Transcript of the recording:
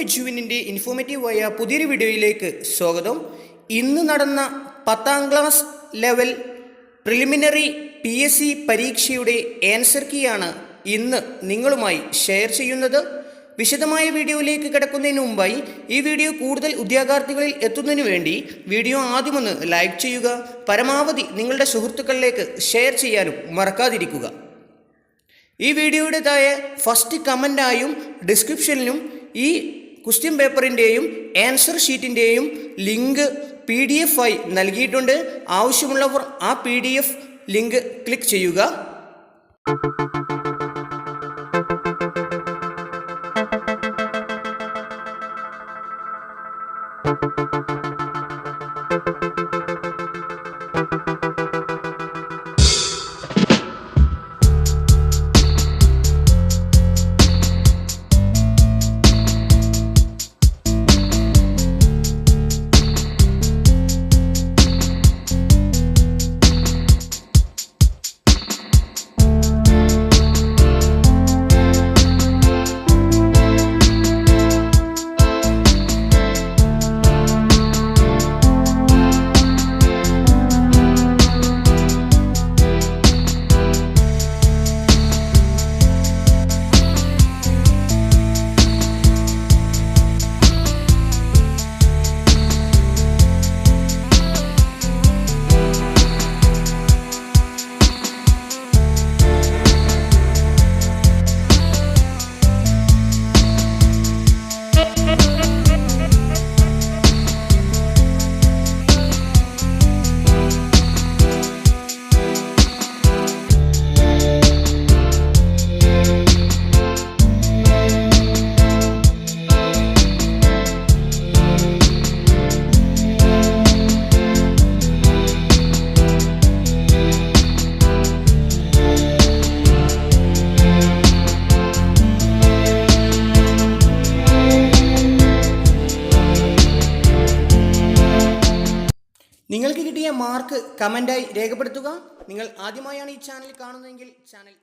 എഡ്യൂവിൻ്റെ ഇൻഫോർമേറ്റീവായ പുതിയൊരു വീഡിയോയിലേക്ക് സ്വാഗതം. ഇന്ന് നടന്ന 10ാം ക്ലാസ് ലെവൽ പ്രിലിമിനറി PSC പരീക്ഷയുടെ ആൻസർ കീയാണ് ഇന്ന് നിങ്ങളുമായി ഷെയർ ചെയ്യുന്നത്. വിശദമായ വീഡിയോയിലേക്ക് കിടക്കുന്നതിന് മുമ്പായി ഈ വീഡിയോ കൂടുതൽ ഉദ്യോഗാർത്ഥികളിൽ എത്തുന്നതിന് വേണ്ടി വീഡിയോ ആദ്യമൊന്ന് ലൈക്ക് ചെയ്യുക, പരമാവധി നിങ്ങളുടെ സുഹൃത്തുക്കളിലേക്ക് ഷെയർ ചെയ്യാനും മറക്കാതിരിക്കുക. ഈ വീഡിയോയുടെ താഴെ ഫസ്റ്റ് കമൻ്റായും ഡിസ്ക്രിപ്ഷനിലും ഈ ക്വസ്റ്റ്യൻ പേപ്പറിൻ്റെയും ആൻസർ ഷീറ്റിൻ്റെയും ലിങ്ക് PDF ആയി നൽകിയിട്ടുണ്ട്. ആവശ്യമുള്ളവർ ആ PDF ലിങ്ക് ക്ലിക്ക് ചെയ്യുക. നിങ്ങൾക്ക് കിട്ടിയ മാർക്ക് കമൻ്റായി രേഖപ്പെടുത്തുക. നിങ്ങൾ ആദ്യമായാണ് ഈ ചാനൽ കാണുന്നതെങ്കിൽ ചാനൽ